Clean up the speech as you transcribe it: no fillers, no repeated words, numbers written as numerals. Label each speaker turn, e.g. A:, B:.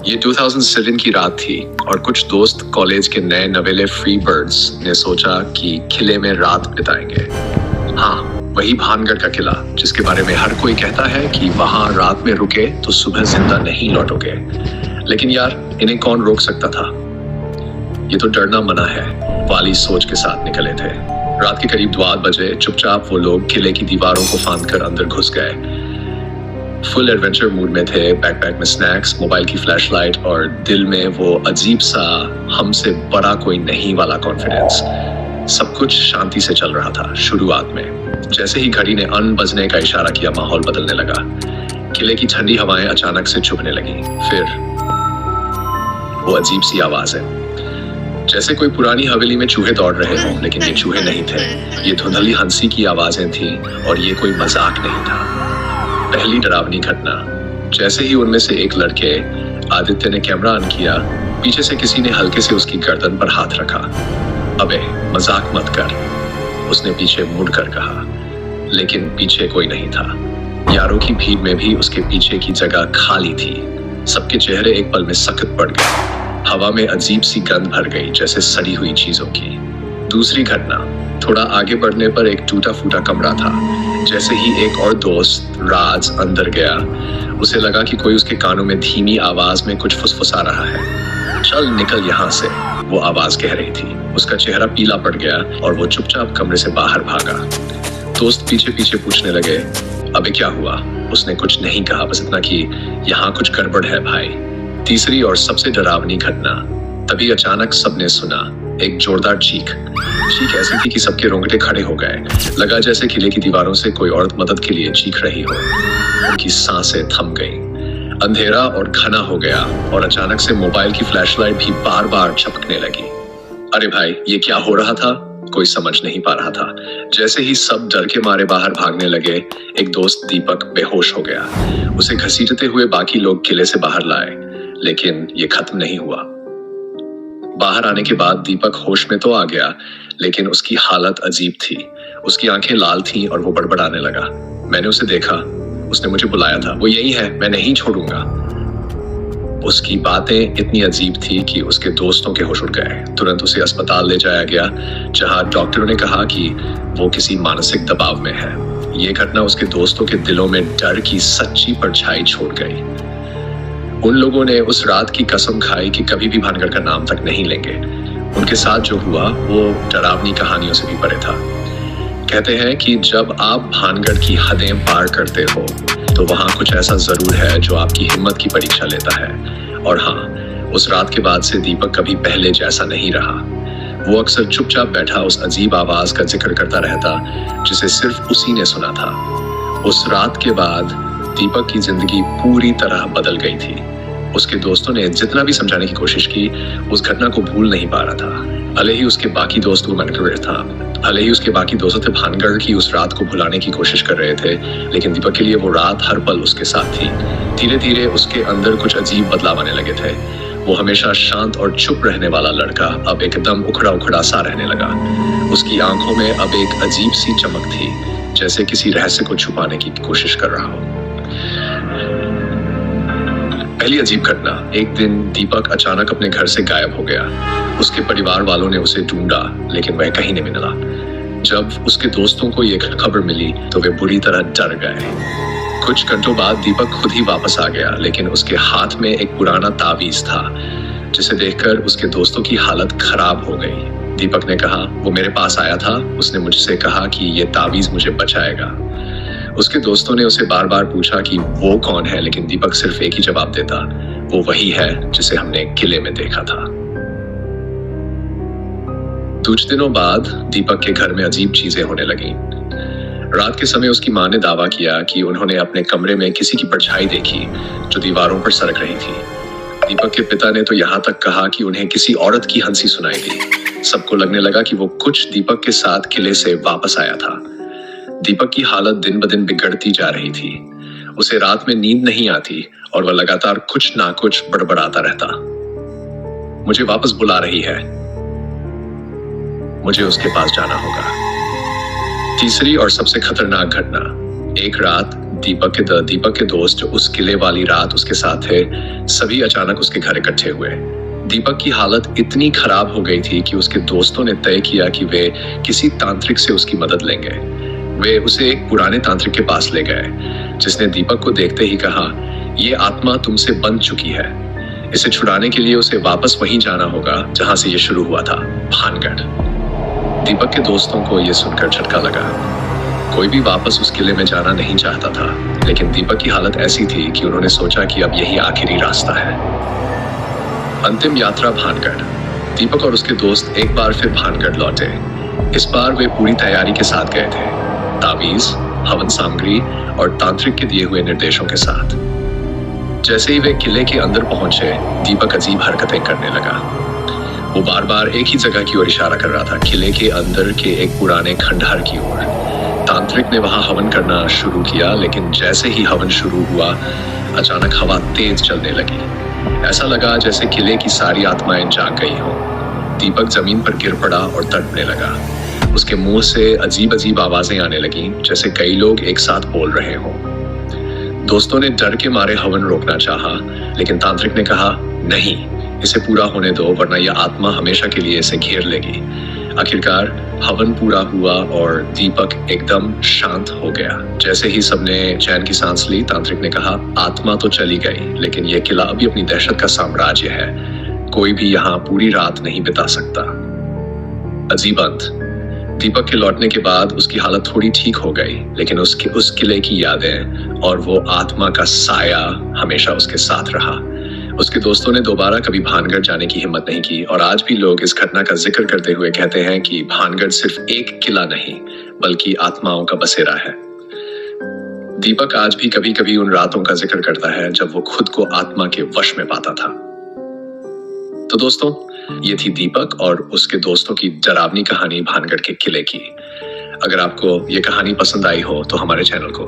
A: ये 2007 की रात थी और कुछ दोस्त कॉलेज के नए नवेले फ्री बर्ड्स ने सोचा कि किले में रात बिताएंगे। हाँ, वही भानगढ़ का किला जिसके बारे में हर कोई कहता है कि वहां रात में रुके तो सुबह जिंदा नहीं लौटोगे। लेकिन यार, इन्हें कौन रोक सकता था? ये तो डरना मना है वाली सोच के साथ निकले थे। रात के करीब 2 बजे चुपचाप वो लोग किले की दीवारों को फांदकर अंदर घुस गए। फुल एडवेंचर मूड में थे, बैकपैक में स्नैक्स, मोबाइल की फ्लैशलाइट और दिल में वो अजीब सा हमसे बड़ा कोई नहीं वाला कॉन्फिडेंस। सब कुछ शांति से चल रहा था शुरुआत में। जैसे ही घड़ी ने अन बजने का इशारा किया, माहौल बदलने लगा। किले की ठंडी हवाएं अचानक से चुभने लगी। फिर वो अजीब सी आवाजें, जैसे कोई पुरानी हवेली में चूहे दौड़ रहे हों, लेकिन ये चूहे नहीं थे। ये धुंधली हंसी की आवाजें थीं और ये कोई मजाक नहीं था। पहली डरावनी घटना, जैसे ही उनमें से एक लड़के आदित्य ने कैमरा ऑन किया, पीछे से किसी ने हल्के से उसकी गर्दन पर हाथ रखा। अबे मजाक मत कर, उसने पीछे मुड़कर कहा। लेकिन पीछे कोई नहीं था। यारों की भीड़ में भी उसके पीछे की जगह खाली थी। सबके चेहरे एक पल में सख्त पड़ गए। हवा में अजीब सी गंध भर गई, जैसे सड़ी हुई चीजों की। दूसरी घटना, थोड़ा आगे बढ़ने पर एक टूटा फूटा कमरा था। जैसे ही एक और दोस्त राज अंदर गया, उसे लगा कि कोई उसके कानों में धीमी आवाज में कुछ फुसफुसा रहा है। चल निकल यहाँ से, वो आवाज कह रही थी। उसका चेहरा पीला पड़ गया और वो चुपचाप कमरे से बाहर भागा। दोस्त पीछे पीछे पूछने लगे, अबे क्या हुआ? उसने कुछ नहीं कहा, बस इतना कि यहाँ कुछ गड़बड़ है भाई। तीसरी और सबसे डरावनी घटना, तभी अचानक सबने सुना एक जोरदार चीख ऐसी थी कि सबके रोंगटे खड़े हो गए। लगा जैसे किले की दीवारों से कोई औरत मदद के लिए चीख रही हो। उनकी सांसें थम गईं। अंधेरा और घना हो गया और अचानक से मोबाइल की फ्लैशलाइट भी बार बार चमकने लगी। अरे भाई, ये क्या हो रहा था? कोई समझ नहीं पा रहा था। जैसे ही सब डर के मारे बाहर भागने लगे, एक दोस्त दीपक बेहोश हो गया। उसे घसीटते हुए बाकी लोग किले से बाहर लाए, लेकिन ये खत्म नहीं हुआ। बाहर आने के बाद दीपक होश में तो आ गया, लेकिन उसकी हालत अजीब थी। उसकी आंखें लाल थीं और वो बड़बड़ाने लगा। मैंने उसे देखा, उसने मुझे बुलाया था, वो यही है, मैं नहीं छोड़ूंगा। उसकी बातें इतनी अजीब थी कि उसके दोस्तों के होश उड़ गए। तुरंत उसे अस्पताल ले जाया गया, जहां डॉक्टरों ने कहा कि वो किसी मानसिक दबाव में है। ये घटना उसके दोस्तों के दिलों में डर की सच्ची परछाई छोड़ गई। उन लोगों ने उस रात की कसम खाई कि कभी भी भानगढ़ का नाम तक नहीं लेंगे। उनके साथ जो हुआ वो डरावनी कहानियों से भी परे था। कहते हैं कि जब आप भानगढ़ की हदें पार करते हो तो वहां कुछ ऐसा जरूर है जो आपकी हिम्मत की परीक्षा लेता है। और हाँ, उस रात के बाद से दीपक कभी पहले जैसा नहीं रहा। वो अक्सर चुपचाप बैठा उस अजीब आवाज का जिक्र करता रहता जिसे सिर्फ उसी ने सुना था। उस रात के बाद दीपक की जिंदगी पूरी तरह बदल गई थी। उसके दोस्तों ने जितना भी समझाने की कोशिश की, उस घटना को भूल नहीं पा रहा था। भले ही उसके बाकी दोस्त वो मैनेजर था, भले ही उसके बाकी दोस्तों थे भानगढ़ की उस रात को भुलाने की कोशिश कर रहे थे, लेकिन दीपक के लिए वो रात हर पल उसके साथ थी। धीरे धीरे उसके अंदर कुछ अजीब बदलाव आने लगे थे। वो हमेशा शांत और चुप रहने वाला लड़का अब एकदम उखड़ा उखड़ा सा रहने लगा। उसकी आंखों में अब एक अजीब सी चमक थी, जैसे किसी रहस्य को छुपाने की कोशिश कर रहा हो। पहली अजीब घटना, एक दिन दीपक अचानक अपने घर से गायब हो गया। उसके परिवार वालों ने उसे ढूंढा, लेकिन वह कहीं नहीं मिला। जब उसके दोस्तों को ये खबर मिली तो वे बुरी तरह डर गए। कुछ घंटों बाद दीपक खुद ही वापस आ गया, लेकिन उसके हाथ में एक पुराना तावीज था, जिसे देखकर उसके दोस्तों की हालत खराब हो गई। दीपक ने कहा, वो मेरे पास आया था, उसने मुझसे कहा कि ये तावीज मुझे बचाएगा। उसके दोस्तों ने उसे बार बार पूछा कि वो कौन है, लेकिन दीपक सिर्फ एक ही जवाब देता, वो वही है जिसे हमने किले में देखा था। कुछ दिनों बाद दीपक के घर में अजीब चीजें होने लगी। रात के समय उसकी मां ने दावा किया कि उन्होंने अपने कमरे में किसी की परछाई देखी जो दीवारों पर सरक रही थी। दीपक के पिता ने तो यहाँ तक कहा कि उन्हें किसी औरत की हंसी सुनाई दी। सबको लगने लगा कि वो कुछ दीपक के साथ किले से वापस आया था। दीपक की हालत दिन ब दिन बिगड़ती जा रही थी। उसे रात में नींद नहीं आती और वह लगातार कुछ ना कुछ बड़बड़ाता रहता। मुझे वापस बुला रही है, मुझे उसके पास जाना होगा। तीसरी और सबसे खतरनाक घटना, एक रात दीपक के दोस्त जो उस किले वाली रात उसके साथ थे, सभी अचानक उसके घर इकट्ठे हुए। दीपक की हालत इतनी खराब हो गई थी कि उसके दोस्तों ने तय किया कि वे किसी तांत्रिक से उसकी मदद लेंगे। वे उसे एक पुराने तांत्रिक के पास ले गए, जिसने दीपक को देखते ही कहा, ये आत्मा तुमसे बंध चुकी है। इसे छुड़ाने के लिए उसे वापस वहीं जाना होगा जहां से ये शुरू हुआ था, भानगढ़। दीपक के दोस्तों को यह सुनकर झटका लगा। कोई भी वापस उस किले में जाना नहीं चाहता था, लेकिन दीपक की हालत ऐसी थी कि उन्होंने सोचा कि अब यही आखिरी रास्ता है। अंतिम यात्रा भानगढ़। दीपक और उसके दोस्त एक बार फिर भानगढ़ लौटे। इस बार वे पूरी तैयारी के साथ गए थे, तावीज, हवन सामग्री और तांत्रिक के दिए हुए निर्देशों के साथ। जैसे ही वे किले के अंदर पहुंचे, दीपक अजीब हरकतें करने लगा। वो बार बार एक ही जगह की ओर इशारा कर रहा था, किले के अंदर के एक पुराने खंडहर की ओर। तांत्रिक ने वहां हवन करना शुरू किया, लेकिन जैसे ही हवन शुरू हुआ, अचानक हवा तेज चलने लगी। ऐसा लगा जैसे किले की सारी आत्माएं जाग गई हों। दीपक जमीन पर गिर पड़ा और तड़पने लगा। उसके मुंह से अजीब अजीब आवाजें आने लगीं, जैसे कई लोग एक साथ बोल रहे हों। दोस्तों ने डर के मारे हवन रोकना चाहा, लेकिन तांत्रिक ने कहा, नहीं, इसे पूरा होने दो, वरना यह आत्मा हमेशा के लिए इसे घेर लेगी। आखिरकार हवन पूरा हुआ और दीपक एकदम शांत हो गया। जैसे ही सबने चैन की सांस ली, तांत्रिक ने कहा, आत्मा तो चली गई, लेकिन यह किला अभी अपनी दहशत का साम्राज्य है। कोई भी यहाँ पूरी रात नहीं बिता सकता। अजीब अंत। दीपक के लौटने के बाद उसकी हालत थोड़ी ठीक हो गई, लेकिन उस किले की यादें और वो आत्मा का साया हमेशा उसके साथ रहा। उसके दोस्तों ने दोबारा कभी भानगढ़ जाने की हिम्मत नहीं की, और आज भी लोग इस घटना का जिक्र करते हुए कहते हैं कि भानगढ़ सिर्फ एक किला नहीं, बल्कि आत्माओं का बसेरा है। दीपक आज भी कभी कभी उन रातों का जिक्र करता है जब वो खुद को आत्मा के वश में पाता था। तो दोस्तों, ये थी दीपक और उसके दोस्तों की डरावनी कहानी भानगढ़ के किले की। अगर आपको ये कहानी पसंद आई हो तो हमारे चैनल को